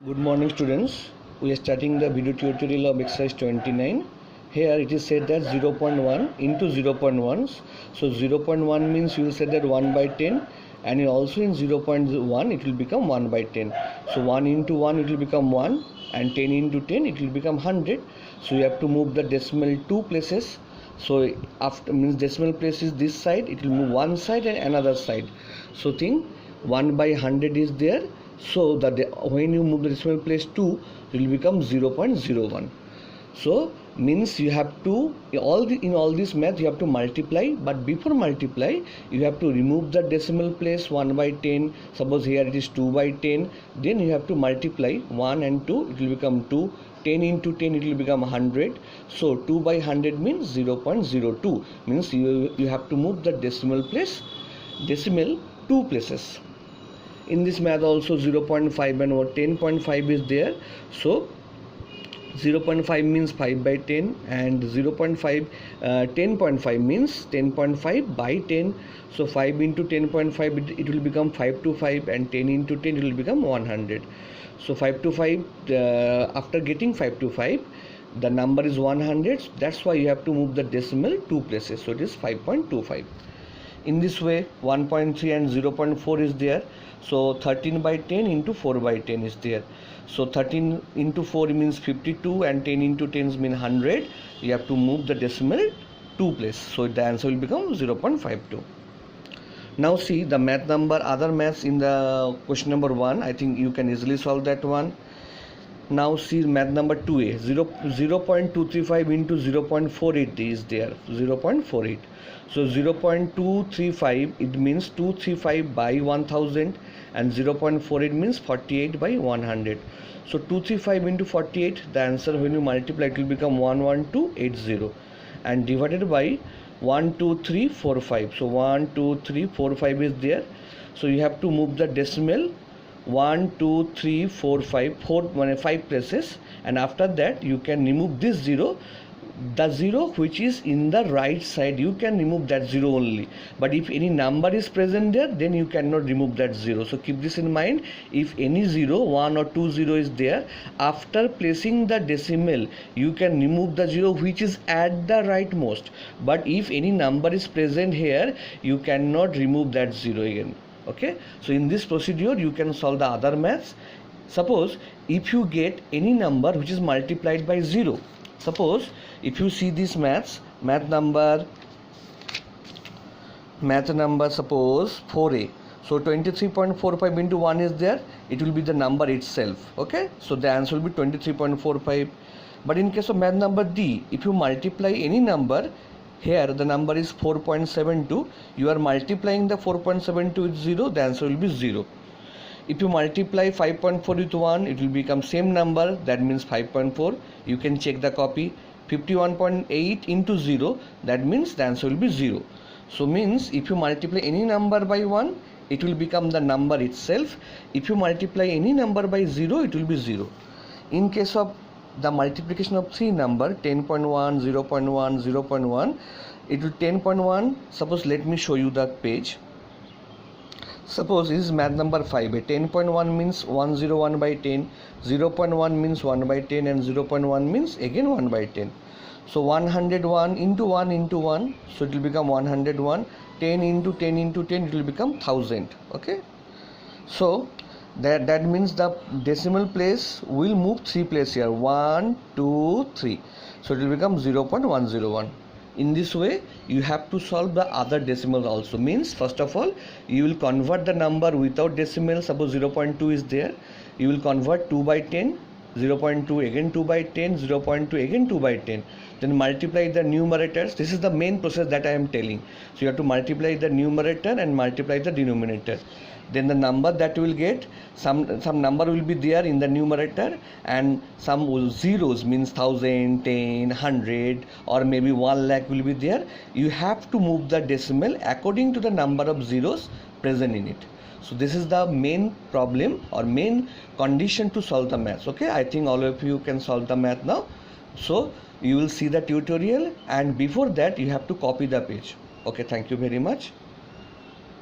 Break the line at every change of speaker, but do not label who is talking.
Good morning students. We are starting the video tutorial of exercise 29. Here it is said that 0.1 into 0.1. So 0.1 means you will say that 1 by 10, and also in 0.1 it will become 1 by 10. So 1 into 1 it will become 1, and 10 into 10 it will become 100. So you have to move the decimal 2 places. So after means decimal place is this side, it will move one side and another side. So think 1 by 100 is there. So that when you move the decimal place 2, it will become 0.01. So means you have to in all this math you have to multiply, but before multiply you have to remove the decimal place 1 by 10. Suppose here it is 2 by 10, then you have to multiply 1 and 2, it will become 2. 10 into 10 it will become 100. So 2 by 100 means 0.02, means you have to move the decimal 2 places. In this math also 0.5 and 10.5 is there. So 0.5 means 5 by 10, and 0.5 10.5 means 10.5 by 10. So 5 into 10.5 it will become 5 to 5, and 10 into 10 it will become 100. So 5 to 5 after getting 5 to 5 the number is 100. That's why you have to move the decimal 2 places. So it is 5.25. In this way 1.3 and 0.4 is there. So 13 by 10 into 4 by 10 is there. So 13 into 4 means 52, and 10 into 10 means 100. You have to move the decimal 2 place. So the answer will become 0.52. Now see the math number, other maths in the question number 1. I think you can easily solve that one. Now see math number 2a, 0.235 into 0.48 is there, 0.48. So 0.235 it means 235 by 1000, and 0.48 means 48 by 100. So 235 into 48, the answer when you multiply it will become 11280, and divided by 12345. So 12345 is there. So you have to move the decimal 1 2 3 4 5 5 places, and after that you can remove this 0, the 0 which is in the right side. You can remove that 0 only, but if any number is present there, then you cannot remove that 0. So keep this in mind. If any 0, 1 or 2 0 is there, after placing the decimal you can remove the 0 which is at the rightmost, but if any number is present here, you cannot remove that 0 again. Okay, so in this procedure you can solve the other maths. Suppose if you get any number which is multiplied by 0, suppose if you see this math number suppose 4a. So 23.45 into 1 is there, it will be the number itself. Okay, so the answer will be 23.45. But in case of math number D, if you multiply any number, here the number is 4.72, you are multiplying the 4.72 with 0, the answer will be 0. If you multiply 5.4 with 1, it will become same number, that means 5.4. You can check the copy. 51.8 into 0, that means the answer will be 0. So means if you multiply any number by 1, it will become the number itself. If you multiply any number by 0, it will be 0. In case of the multiplication of 3 number 10.1, 0.1, 0.1, it will 10.1. Suppose let me show you the page. Suppose this is math number 5. 10.1 means 101 by 10, 0.1 means 1 by 10, and 0.1 means again 1 by 10. So 101 into 1 into 1, so it will become 101. 10 into 10 into 10, it will become 1000. Okay, so that means the decimal place will move 3 places here, 1 2 3, so it will become 0.101. In this way you have to solve the other decimal also. Means first of all you will convert the number without decimal. Suppose 0.2 is there, you will convert 2 by 10, 0.2 again 2 by 10, 0.2 again 2 by 10, then multiply the numerators. This is the main process that I am telling. So you have to multiply the numerator and multiply the denominator. Then the number that you will get, some number will be there in the numerator, and some zeros means 1000, 10, 100, or maybe 1 lakh will be there. You have to move the decimal according to the number of zeros present in it. So this is the main problem or main condition to solve the maths. Okay, I think all of you can solve the math now. So you will see the tutorial, and before that you have to copy the page. Okay, thank you very much.